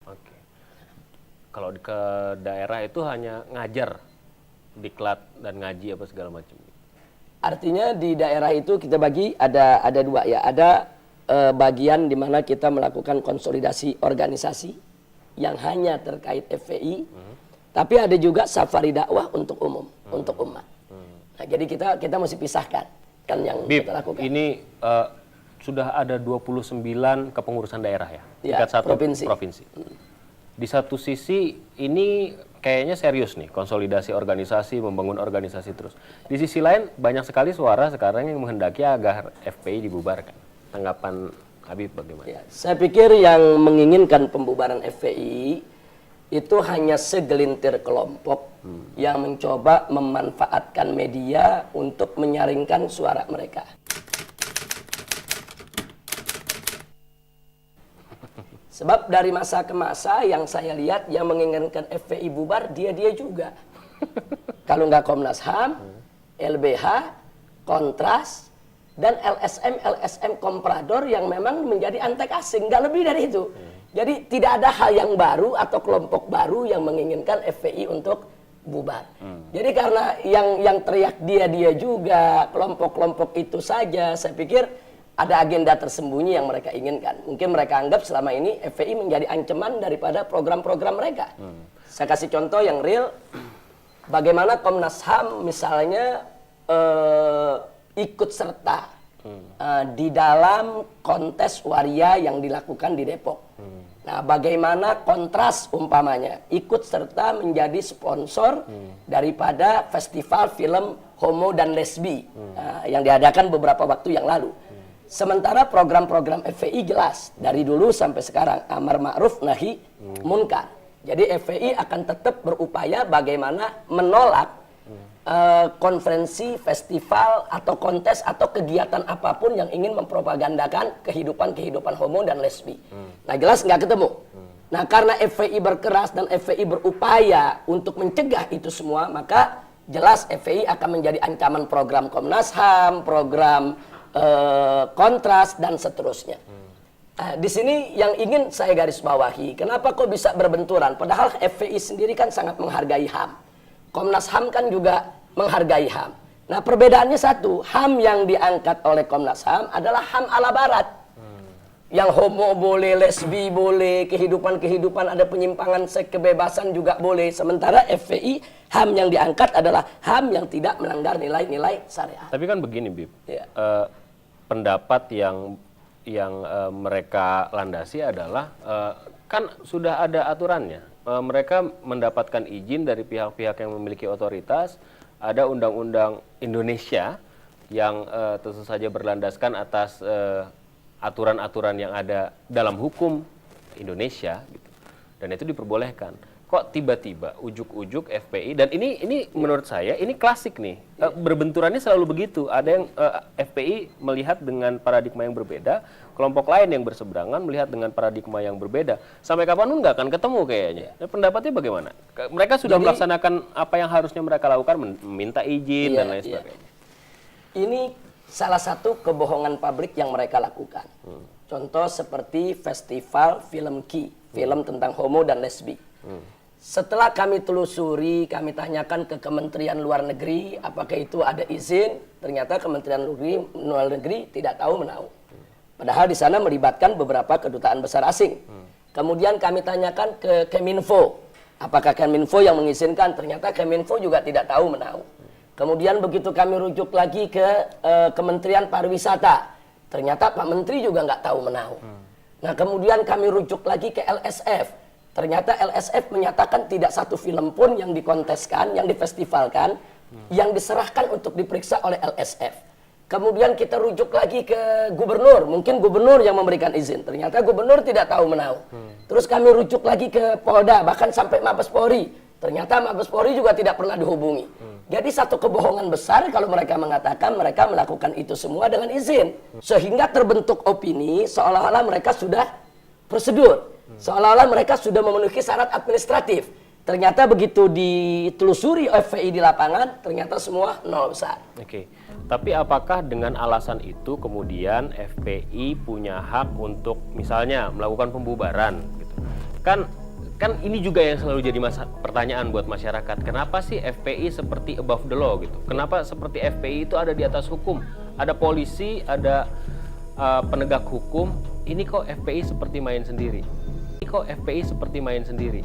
Oke. Kalau ke daerah itu hanya ngajar, diklat dan ngaji apa segala macam. Artinya di daerah itu kita bagi ada dua ya. Ada bagian di mana kita melakukan konsolidasi organisasi yang hanya terkait FPI, tapi ada juga safari dakwah untuk umum, untuk umat. Nah, jadi kita mesti pisahkan kan yang kita lakukan. Ini sudah ada 29 kepengurusan daerah ya, tingkat satu provinsi. Di satu sisi ini kayaknya serius nih, konsolidasi organisasi, membangun organisasi terus. Di sisi lain banyak sekali suara sekarang yang menghendaki agar FPI dibubarkan. Tanggapan Habib bagaimana? Ya, saya pikir yang menginginkan pembubaran FPI itu hanya segelintir kelompok yang mencoba memanfaatkan media untuk menyaringkan suara mereka. Sebab dari masa ke masa yang saya lihat yang menginginkan FPI bubar dia juga. Kalau nggak Komnas HAM, LBH, Kontras, dan LSM Komprador yang memang menjadi antek asing, nggak lebih dari itu. Jadi tidak ada hal yang baru atau kelompok baru yang menginginkan FPI untuk bubar. Jadi karena yang teriak dia juga, kelompok-kelompok itu saja, saya pikir ada agenda tersembunyi yang mereka inginkan. Mungkin mereka anggap selama ini FPI menjadi ancaman daripada program-program mereka. Saya kasih contoh yang real, bagaimana Komnas HAM misalnya ikut serta di dalam kontes waria yang dilakukan di Depok. Nah, bagaimana Kontras umpamanya ikut serta menjadi sponsor daripada festival film homo dan lesbi yang diadakan beberapa waktu yang lalu. Sementara program-program FPI jelas dari dulu sampai sekarang amar ma'ruf nahi munkar. Jadi FPI akan tetap berupaya bagaimana menolak konferensi, festival, atau kontes, atau kegiatan apapun yang ingin mempropagandakan kehidupan homo dan lesbi. Nah, jelas nggak ketemu. Nah, karena FPI berkeras dan FPI berupaya untuk mencegah itu semua, maka jelas FPI akan menjadi ancaman program Komnas HAM, program Kontras, dan seterusnya. Di sini yang ingin saya garis bawahi, kenapa kok bisa berbenturan? Padahal FPI sendiri kan sangat menghargai HAM. Komnas HAM kan juga menghargai HAM. Nah, perbedaannya satu, HAM yang diangkat oleh Komnas HAM adalah HAM ala barat. Yang homo boleh, lesbi boleh, kehidupan ada penyimpangan seks, kebebasan juga boleh. Sementara FPI, HAM yang diangkat adalah HAM yang tidak melanggar nilai-nilai syariat. Tapi kan begini, Bib. Pendapat yang mereka landasi adalah kan sudah ada aturannya. Mereka mendapatkan izin dari pihak-pihak yang memiliki otoritas. Ada undang-undang Indonesia yang tentu saja berlandaskan atas aturan-aturan yang ada dalam hukum Indonesia, gitu. Dan itu diperbolehkan. Kok tiba-tiba ujuk-ujuk FPI, dan ini menurut saya ini klasik nih, berbenturannya selalu begitu. Ada yang FPI melihat dengan paradigma yang berbeda, kelompok lain yang berseberangan melihat dengan paradigma yang berbeda. Sampai kapanpun nggak akan ketemu kayaknya. Pendapatnya bagaimana? Mereka sudah melaksanakan apa yang harusnya mereka lakukan, meminta izin dan lain sebagainya. Ini salah satu kebohongan pabrik yang mereka lakukan. Contoh seperti festival film Ki, film tentang homo dan lesbi. Setelah kami telusuri, kami tanyakan ke Kementerian Luar Negeri, apakah itu ada izin? Ternyata Kementerian Luar Negeri tidak tahu menahu. Padahal di sana melibatkan beberapa kedutaan besar asing. Kemudian kami tanyakan ke Keminfo, apakah Keminfo yang mengizinkan? Ternyata Keminfo juga tidak tahu menahu. Kemudian begitu kami rujuk lagi ke Kementerian Pariwisata, ternyata Pak Menteri juga nggak tahu menahu. Nah, kemudian kami rujuk lagi ke LSF. Ternyata LSF menyatakan tidak satu film pun yang dikonteskan, yang difestivalkan, yang diserahkan untuk diperiksa oleh LSF. Kemudian kita rujuk lagi ke gubernur, mungkin gubernur yang memberikan izin. Ternyata gubernur tidak tahu menahu. Terus kami rujuk lagi ke Polda, bahkan sampai Mabes Polri. Ternyata Mabes Polri juga tidak pernah dihubungi. Jadi satu kebohongan besar kalau mereka mengatakan mereka melakukan itu semua dengan izin. Sehingga terbentuk opini seolah-olah mereka sudah prosedur. Seolah-olah mereka sudah memenuhi syarat administratif. Ternyata begitu ditelusuri FPI di lapangan, ternyata semua nol besar. Oke. Tapi apakah dengan alasan itu kemudian FPI punya hak untuk misalnya melakukan pembubaran gitu. Kan ini juga yang selalu jadi pertanyaan buat masyarakat. Kenapa sih FPI seperti above the law gitu? Kenapa seperti FPI itu ada di atas hukum? Ada polisi, ada penegak hukum. Ini kok FPI seperti main sendiri? Ini kok FPI seperti main sendiri?